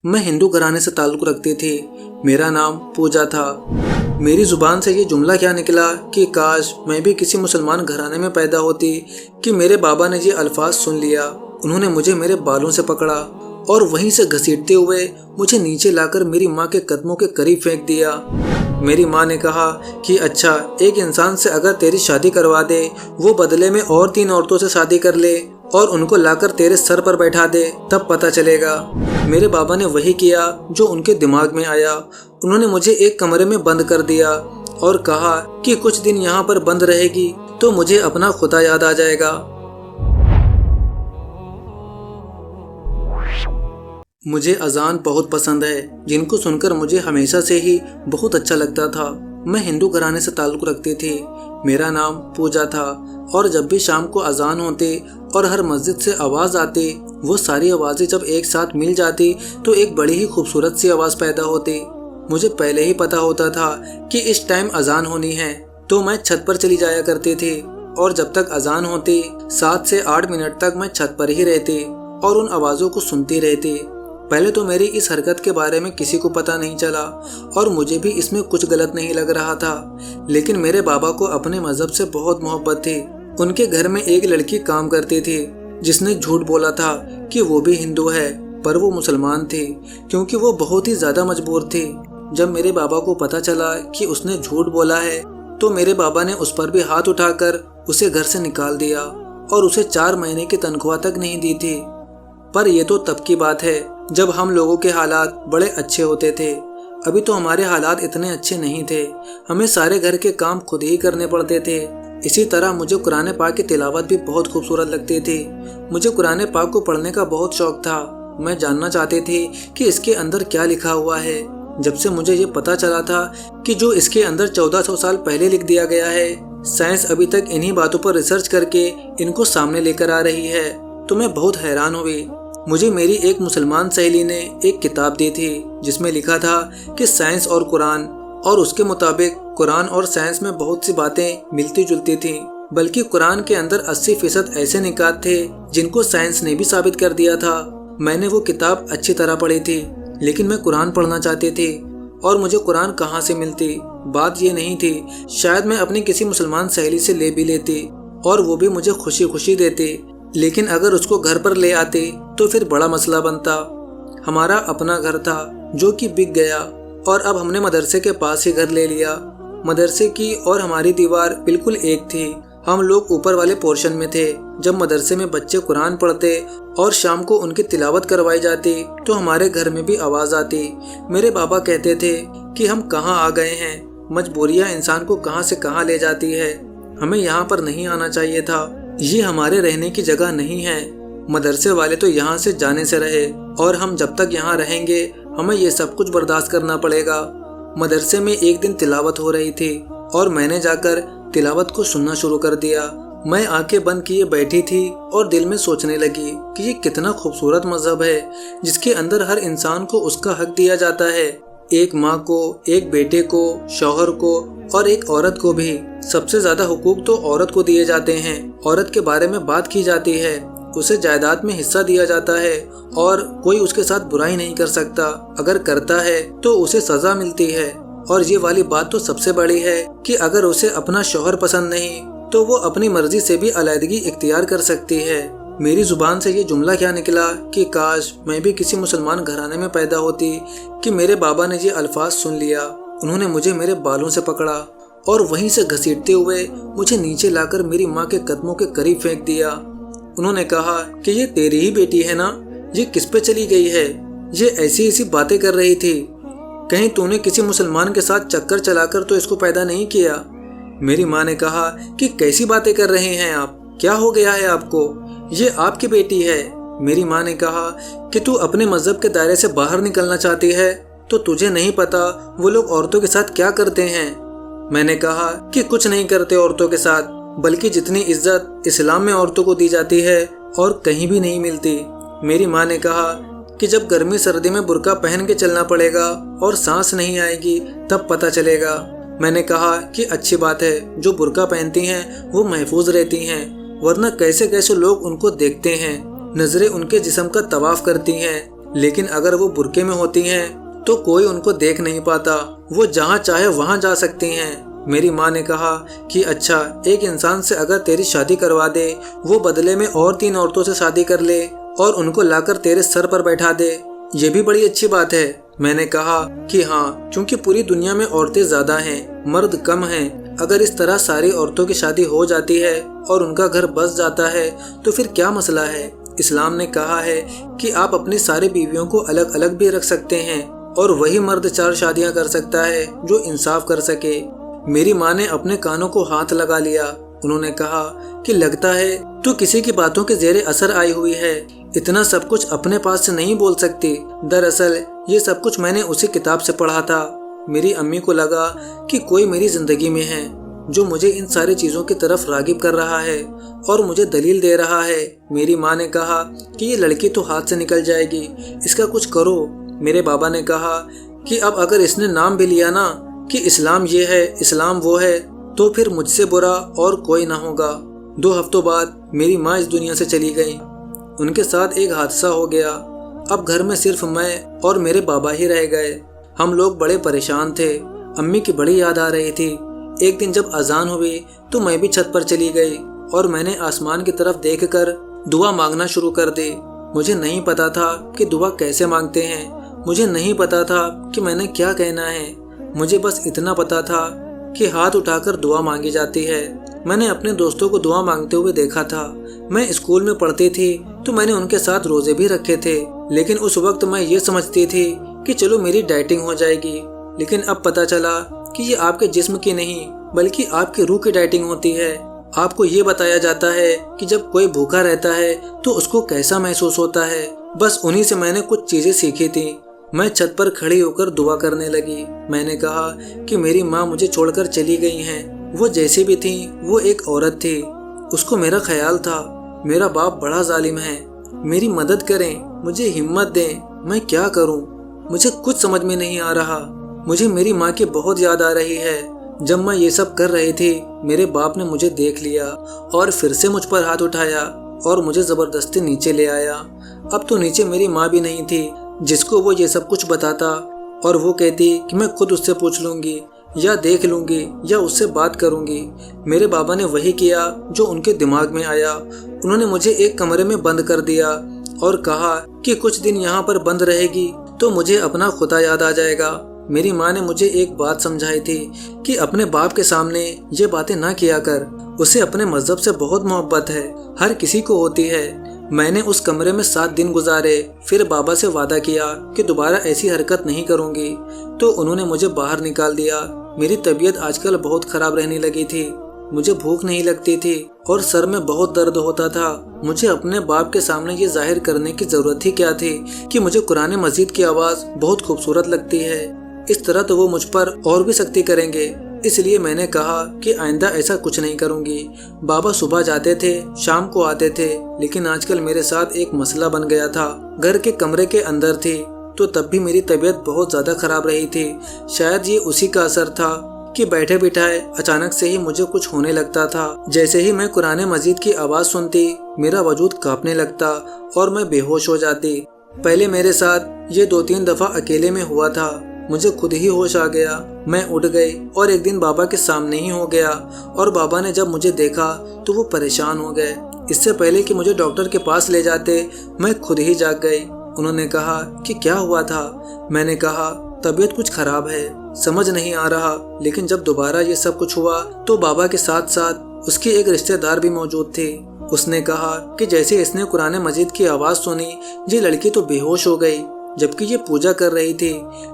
मैं हिंदू घराने से ताल्लुक़ रखती थी। मेरा नाम पूजा था। मेरी ज़ुबान से ये जुमला क्या निकला कि काश मैं भी किसी मुसलमान घराने में पैदा होती कि मेरे बाबा ने ये अल्फाज सुन लिया। उन्होंने मुझे मेरे बालों से पकड़ा और वहीं से घसीटते हुए मुझे नीचे लाकर मेरी माँ के कदमों के करीब फेंक दिया। मेरी माँ ने कहा कि अच्छा, एक इंसान से अगर तेरी शादी करवा दे, वो बदले में और 3 औरतों से शादी कर ले और उनको लाकर तेरे सर पर बैठा दे, तब पता चलेगा। मेरे बाबा ने वही किया जो उनके दिमाग में आया। उन्होंने मुझे एक कमरे में बंद कर दिया और कहा कि कुछ दिन यहाँ पर बंद रहेगी तो मुझे अपना खुदा याद आ जाएगा। मुझे अजान बहुत पसंद है, जिनको सुनकर मुझे हमेशा से ही बहुत अच्छा लगता था। मैं हिंदू घराने से ताल्लुक़ रखती थी। मेरा नाम पूजा था और जब भी शाम को अजान होती और हर मस्जिद से आवाज़ आती, वो सारी आवाज़ें जब एक साथ मिल जाती तो एक बड़ी ही खूबसूरत सी आवाज़ पैदा होती। मुझे पहले ही पता होता था कि इस टाइम अजान होनी है, तो मैं छत पर चली जाया करती थी और जब तक अजान होती 7 से 8 मिनट तक मैं छत पर ही रहती और उन आवाज़ों को सुनती रहती। पहले तो मेरी इस हरकत के बारे में किसी को पता नहीं चला और मुझे भी इसमें कुछ गलत नहीं लग रहा था, लेकिन मेरे बाबा को अपने मज़हब से बहुत मोहब्बत थी। उनके घर में एक लड़की काम करती थी जिसने झूठ बोला था कि वो भी हिंदू है, पर वो मुसलमान थी क्योंकि वो बहुत ही ज़्यादा मजबूर थी। जब मेरे बाबा को पता चला कि उसने झूठ बोला है तो मेरे बाबा ने उस पर भी हाथ उठाकर उसे घर से निकाल दिया और उसे 4 महीने की तनख्वाह तक नहीं दी थी। पर यह तो तब की बात है जब हम लोगों के हालात बड़े अच्छे होते थे। अभी तो हमारे हालात इतने अच्छे नहीं थे, हमें सारे घर के काम खुद ही करने पड़ते थे। इसी तरह मुझे कुरान पाक की तिलावत भी बहुत खूबसूरत लगती थी। मुझे कुरान पाक को पढ़ने का बहुत शौक था। मैं जानना चाहती थी कि इसके अंदर क्या लिखा हुआ है। जब से मुझे ये पता चला था कि जो इसके अंदर 1400 साल पहले लिख दिया गया है, साइंस अभी तक इन्हीं बातों पर रिसर्च करके इनको सामने लेकर आ रही है, तो मैं बहुत हैरान हुई। मुझे मेरी एक मुसलमान सहेली ने एक किताब दी थी जिसमें लिखा था कि साइंस और कुरान, और उसके मुताबिक कुरान और साइंस में बहुत सी बातें मिलती जुलती थीं। बल्कि कुरान के अंदर 80% ऐसे निकात थे जिनको साइंस ने भी साबित कर दिया था। मैंने वो किताब अच्छी तरह पढ़ी थी, लेकिन मैं कुरान पढ़ना चाहती थी और मुझे कुरान कहाँ से मिलती। बात ये नहीं थी, शायद मैं अपनी किसी मुसलमान सहेली से ले भी लेती और वो भी मुझे खुशी खुशी देती, लेकिन अगर उसको घर पर ले आती तो फिर बड़ा मसला बनता। हमारा अपना घर था जो कि बिक गया और अब हमने मदरसे के पास ही घर ले लिया। मदरसे की और हमारी दीवार बिल्कुल एक थी। हम लोग ऊपर वाले पोर्शन में थे। जब मदरसे में बच्चे कुरान पढ़ते और शाम को उनकी तिलावत करवाई जाती तो हमारे घर में भी आवाज़ आती। मेरे बाबा कहते थे कि हम कहाँ आ गए हैं, मजबूरियाँ इंसान को कहाँ से कहाँ ले जाती है, हमें यहाँ पर नहीं आना चाहिए था, ये हमारे रहने की जगह नहीं है। मदरसे वाले तो यहाँ से जाने से रहे और हम जब तक यहाँ रहेंगे हमें ये सब कुछ बर्दाश्त करना पड़ेगा। मदरसे में एक दिन तिलावत हो रही थी और मैंने जाकर तिलावत को सुनना शुरू कर दिया। मैं आंखें बंद किए बैठी थी और दिल में सोचने लगी कि ये कितना खूबसूरत मजहब है जिसके अंदर हर इंसान को उसका हक दिया जाता है। एक माँ को, एक बेटे को, शौहर को और एक औरत को भी। सबसे ज्यादा हुकूक तो औरत को दिए जाते हैं। औरत के बारे में बात की जाती है, उसे जायदाद में हिस्सा दिया जाता है और कोई उसके साथ बुराई नहीं कर सकता। अगर करता है तो उसे सजा मिलती है। और ये वाली बात तो सबसे बड़ी है कि अगर उसे अपना शौहर पसंद नहीं तो वो अपनी मर्जी से भी अलहदगी इख्तियार कर सकती है। मेरी जुबान से ये जुमला क्या निकला कि काश मैं भी किसी मुसलमान घराने में पैदा होती कि मेरे बाबा ने ये अल्फाज सुन लिया। उन्होंने मुझे मेरे बालों से पकड़ा और वहीं से घसीटते हुए मुझे नीचे लाकर मेरी माँ के कदमों के करीब फेंक दिया। उन्होंने कहा कि ये तेरी ही बेटी है ना, ये किस पे चली गई है, ये ऐसी ऐसी बातें कर रही थी, कहीं तूने किसी मुसलमान के साथ चक्कर चलाकर तो इसको पैदा नहीं किया। मेरी माँ ने कहा कि कैसी बातें कर रहे हैं आप, क्या हो गया है आपको, ये आपकी बेटी है। मेरी माँ ने कहा कि तू अपने मजहब के दायरे से बाहर निकलना चाहती है तो तुझे नहीं पता वो लोग औरतों के साथ क्या करते हैं। मैंने कहा कि कुछ नहीं करते औरतों के साथ, बल्कि जितनी इज्जत इस्लाम में औरतों को दी जाती है और कहीं भी नहीं मिलती। मेरी माँ ने कहा कि जब गर्मी सर्दी में बुर्का पहन के चलना पड़ेगा और सांस नहीं आएगी तब पता चलेगा। मैंने कहा कि अच्छी बात है, जो बुर्का पहनती हैं वो महफूज रहती हैं, वरना कैसे कैसे लोग उनको देखते हैं, नजरें उनके जिस्म का तवाफ करती हैं। लेकिन अगर वो बुर्के में होती हैं तो कोई उनको देख नहीं पाता, वो जहाँ चाहे वहाँ जा सकती हैं। मेरी माँ ने कहा कि अच्छा, एक इंसान से अगर तेरी शादी करवा दे, वो बदले में और 3 औरतों से शादी कर ले और उनको लाकर तेरे सर पर बैठा दे, ये भी बड़ी अच्छी बात है। मैंने कहा कि हाँ, क्योंकि पूरी दुनिया में औरतें ज्यादा हैं, मर्द कम हैं। अगर इस तरह सारी औरतों की शादी हो जाती है और उनका घर बस जाता है तो फिर क्या मसला है। इस्लाम ने कहा है कि आप अपनी सारी बीवियों को अलग अलग भी रख सकते हैं और वही मर्द 4 शादियां कर सकता है जो इंसाफ कर सके। मेरी माँ ने अपने कानों को हाथ लगा लिया। उन्होंने कहा कि लगता है तू किसी की बातों के जेरे असर आई हुई है, इतना सब कुछ अपने पास से नहीं बोल सकती। दरअसल ये सब कुछ मैंने उसी किताब से पढ़ा था। मेरी अम्मी को लगा कि कोई मेरी जिंदगी में है जो मुझे इन सारी चीज़ों की तरफ रागिब कर रहा है और मुझे दलील दे रहा है। मेरी माँ ने कहा कि ये लड़की तो हाथ से निकल जाएगी, इसका कुछ करो। मेरे बाबा ने कहा कि अब अगर इसने नाम भी लिया ना कि इस्लाम ये है, इस्लाम वो है, तो फिर मुझसे बुरा और कोई ना होगा। 2 हफ्तों बाद मेरी माँ इस दुनिया से चली गई। उनके साथ एक हादसा हो गया। अब घर में सिर्फ मैं और मेरे बाबा ही रह गए। हम लोग बड़े परेशान थे। अम्मी की बड़ी याद आ रही थी। एक दिन जब अजान हुई तो मैं भी छत पर चली गई और मैंने आसमान की तरफ देखकर दुआ मांगना शुरू कर दी। मुझे नहीं पता था कि दुआ कैसे मांगते हैं, मुझे नहीं पता था कि मैंने क्या कहना है। मुझे बस इतना पता था कि हाथ उठाकर दुआ मांगी जाती है। मैंने अपने दोस्तों को दुआ मांगते हुए देखा था। मैं स्कूल में पढ़ती थी तो मैंने उनके साथ रोजे भी रखे थे, लेकिन उस वक्त मैं ये समझती थी कि चलो मेरी डाइटिंग हो जाएगी। लेकिन अब पता चला कि ये आपके जिस्म की नहीं बल्कि आपकी रूह की डाइटिंग होती है। आपको ये बताया जाता है कि जब कोई भूखा रहता है तो उसको कैसा महसूस होता है। बस उन्हीं से मैंने कुछ चीजें सीखी थी। मैं छत पर खड़ी होकर दुआ करने लगी। मैंने कहा कि मेरी माँ मुझे छोड़कर चली गई हैं। वो जैसी भी थी वो एक औरत थी। उसको मेरा ख्याल था। मेरा बाप बड़ा जालिम है, मेरी मदद करें, मुझे हिम्मत दें, मैं क्या करूं? मुझे कुछ समझ में नहीं आ रहा। मुझे मेरी माँ की बहुत याद आ रही है। जब मैं ये सब कर रही थी मेरे बाप ने मुझे देख लिया और फिर से मुझ पर हाथ उठाया और मुझे जबरदस्ती नीचे ले आया। अब तो नीचे मेरी माँ भी नहीं थी जिसको वो ये सब कुछ बताता और वो कहती कि मैं खुद उससे पूछ लूंगी या देख लूंगी या उससे बात करूंगी। मेरे बाबा ने वही किया जो उनके दिमाग में आया। उन्होंने मुझे एक कमरे में बंद कर दिया और कहा कि कुछ दिन यहाँ पर बंद रहेगी तो मुझे अपना खुदा याद आ जाएगा। मेरी माँ ने मुझे एक बात समझाई थी कि अपने बाप के सामने ये बातें ना किया कर, उसे अपने मजहब से बहुत मोहब्बत है, हर किसी को होती है। मैंने उस कमरे में 7 दिन गुजारे, फिर बाबा से वादा किया कि दोबारा ऐसी हरकत नहीं करूंगी, तो उन्होंने मुझे बाहर निकाल दिया। मेरी तबीयत आजकल बहुत खराब रहने लगी थी। मुझे भूख नहीं लगती थी और सर में बहुत दर्द होता था। मुझे अपने बाप के सामने ये जाहिर करने की जरूरत ही क्या थी कि मुझे कुरान मजीद की आवाज़ बहुत खूबसूरत लगती है। इस तरह तो वो मुझ पर और भी सख्ती करेंगे। इसलिए मैंने कहा कि आइंदा ऐसा कुछ नहीं करूंगी। बाबा सुबह जाते थे, शाम को आते थे, लेकिन आजकल मेरे साथ एक मसला बन गया था। घर के कमरे के अंदर थी तो तब भी मेरी तबीयत बहुत ज़्यादा खराब रही थी। शायद ये उसी का असर था कि बैठे बिठाए अचानक से ही मुझे कुछ होने लगता था। जैसे ही मैं कुरान मजीद की आवाज़ सुनती मेरा वजूद कांपने लगता और मैं बेहोश हो जाती। पहले मेरे साथ ये 2-3 दफ़ा अकेले में हुआ था। मुझे खुद ही होश आ गया। मैं उठ गई और एक दिन बाबा के सामने ही हो गया और बाबा ने जब मुझे देखा तो वो परेशान हो गए। इससे पहले कि मुझे डॉक्टर के पास ले जाते मैं खुद ही जाग गई। उन्होंने कहा कि क्या हुआ था? मैंने कहा तबीयत कुछ खराब है, समझ नहीं आ रहा। लेकिन जब दोबारा ये सब कुछ हुआ तो बाबा के साथ साथ उसकी एक रिश्तेदार भी मौजूद थी। उसने कहा कि जैसे इसने कुरान मजीद की आवाज़ सुनी ये लड़की तो बेहोश हो गई जबकि ये पूजा कर रही थी।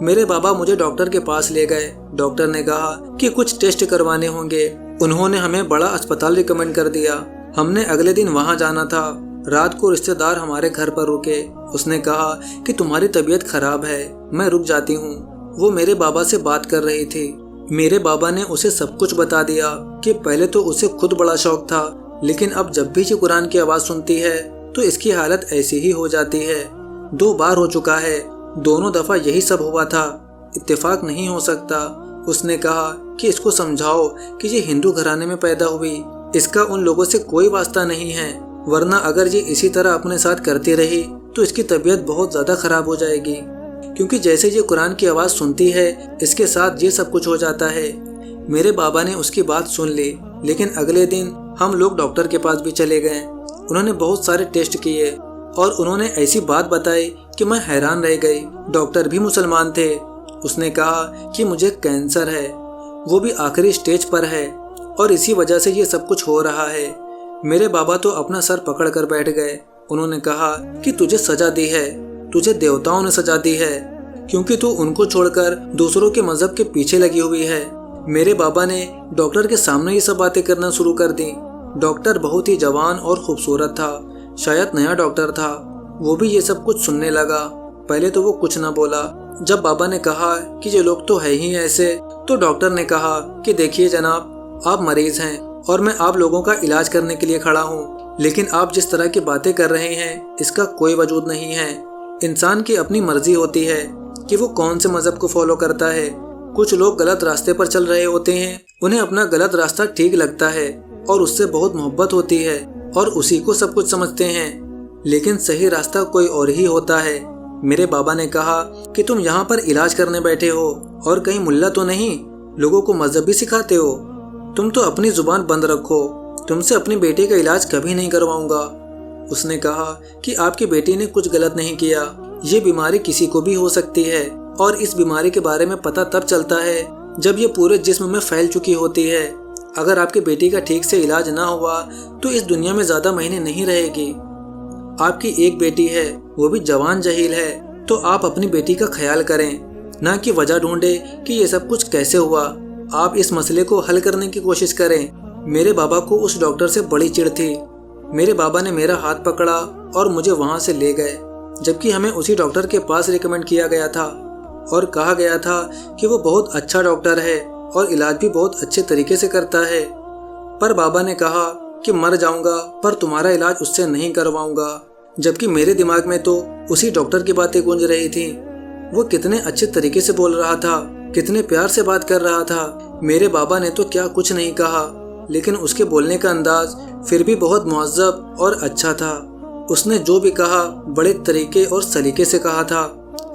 मेरे बाबा मुझे डॉक्टर के पास ले गए। डॉक्टर ने कहा कि कुछ टेस्ट करवाने होंगे। उन्होंने हमें बड़ा अस्पताल रिकमेंड कर दिया। हमने अगले दिन वहां जाना था। रात को रिश्तेदार हमारे घर पर रुके। उसने कहा कि तुम्हारी तबीयत खराब है, मैं रुक जाती हूँ। वो मेरे बाबा से बात कर रही थी। मेरे बाबा ने उसे सब कुछ बता दिया कि पहले तो उसे खुद बड़ा शौक था, लेकिन अब जब भी ये कुरान की आवाज़ सुनती है तो इसकी हालत ऐसी ही हो जाती है। 2 बार हो चुका है, दोनों दफ़ा यही सब हुआ था। इत्तेफाक नहीं हो सकता। उसने कहा कि इसको समझाओ कि ये हिंदू घराने में पैदा हुई, इसका उन लोगों से कोई वास्ता नहीं है, वरना अगर ये इसी तरह अपने साथ करती रही तो इसकी तबीयत बहुत ज़्यादा ख़राब हो जाएगी, क्योंकि जैसे ये कुरान की आवाज़ सुनती है इसके साथ ये सब कुछ हो जाता है। मेरे बाबा ने उसकी बात सुन ली, लेकिन अगले दिन हम लोग डॉक्टर के पास भी चले गए। उन्होंने बहुत सारे टेस्ट किए और उन्होंने ऐसी बात बताई कि मैं हैरान रह गई। डॉक्टर भी मुसलमान थे। उसने कहा कि मुझे कैंसर है, वो भी आखिरी स्टेज पर है और इसी वजह से ये सब कुछ हो रहा है। मेरे बाबा तो अपना सर पकड़ कर बैठ गए। उन्होंने कहा कि तुझे सजा दी है, तुझे देवताओं ने सजा दी है, क्योंकि तू उनको छोड़कर दूसरों के मजहब के पीछे लगी हुई है। मेरे बाबा ने डॉक्टर के सामने ये सब बातें करना शुरू कर दी। डॉक्टर बहुत ही जवान और खूबसूरत था, शायद नया डॉक्टर था। वो भी ये सब कुछ सुनने लगा। पहले तो वो कुछ ना बोला। जब बाबा ने कहा कि ये लोग तो है ही ऐसे, तो डॉक्टर ने कहा कि देखिए जनाब, आप मरीज हैं और मैं आप लोगों का इलाज करने के लिए खड़ा हूँ, लेकिन आप जिस तरह की बातें कर रहे हैं इसका कोई वजूद नहीं है। इंसान की अपनी मर्जी होती है कि वो कौन से मजहब को फॉलो करता है। कुछ लोग गलत रास्ते पर चल रहे होते हैं, उन्हें अपना गलत रास्ता ठीक लगता है और उससे बहुत मोहब्बत होती है और उसी को सब कुछ समझते हैं, लेकिन सही रास्ता कोई और ही होता है। मेरे बाबा ने कहा कि तुम यहाँ पर इलाज करने बैठे हो और कहीं मुल्ला तो नहीं, लोगों को मजहब भी सिखाते हो। तुम तो अपनी जुबान बंद रखो, तुमसे अपनी बेटी का इलाज कभी नहीं करवाऊंगा। उसने कहा कि आपकी बेटी ने कुछ गलत नहीं किया, ये बीमारी किसी को भी हो सकती है और इस बीमारी के बारे में पता तब चलता है जब ये पूरे जिस्म में फैल चुकी होती है। अगर आपकी बेटी का ठीक से इलाज ना हुआ तो इस दुनिया में ज्यादा महीने नहीं रहेगी। आपकी एक बेटी है, वो भी जवान जहील है, तो आप अपनी बेटी का ख्याल करें, ना कि वजह ढूंढे कि ये सब कुछ कैसे हुआ। आप इस मसले को हल करने की कोशिश करें। मेरे बाबा को उस डॉक्टर से बड़ी चिढ़ थी। मेरे बाबा ने मेरा हाथ पकड़ा और मुझे वहाँ से ले गए, जबकि हमें उसी डॉक्टर के पास रिकमेंड किया गया था और कहा गया था कि वो बहुत अच्छा डॉक्टर है और इलाज भी बहुत अच्छे तरीके से करता है। पर बाबा ने कहा कि मर जाऊंगा पर तुम्हारा इलाज उससे नहीं करवाऊंगा, जबकि मेरे दिमाग में तो उसी डॉक्टर की बातें गूंज रही थी। वो कितने अच्छे तरीके से बोल रहा था, कितने प्यार से बात कर रहा था। मेरे बाबा ने तो क्या कुछ नहीं कहा, लेकिन उसके बोलने का अंदाज फिर भी बहुत मुअज्जब और अच्छा था। उसने जो भी कहा बड़े तरीके और सलीके से कहा था।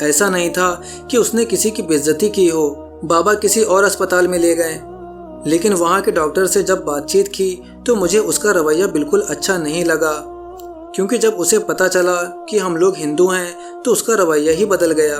ऐसा नहीं था कि उसने किसी की बेइज्जती की हो। बाबा किसी और अस्पताल में ले गए, लेकिन वहाँ के डॉक्टर से जब बातचीत की तो मुझे उसका रवैया बिल्कुल अच्छा नहीं लगा, क्योंकि जब उसे पता चला कि हम लोग हिंदू हैं तो उसका रवैया ही बदल गया।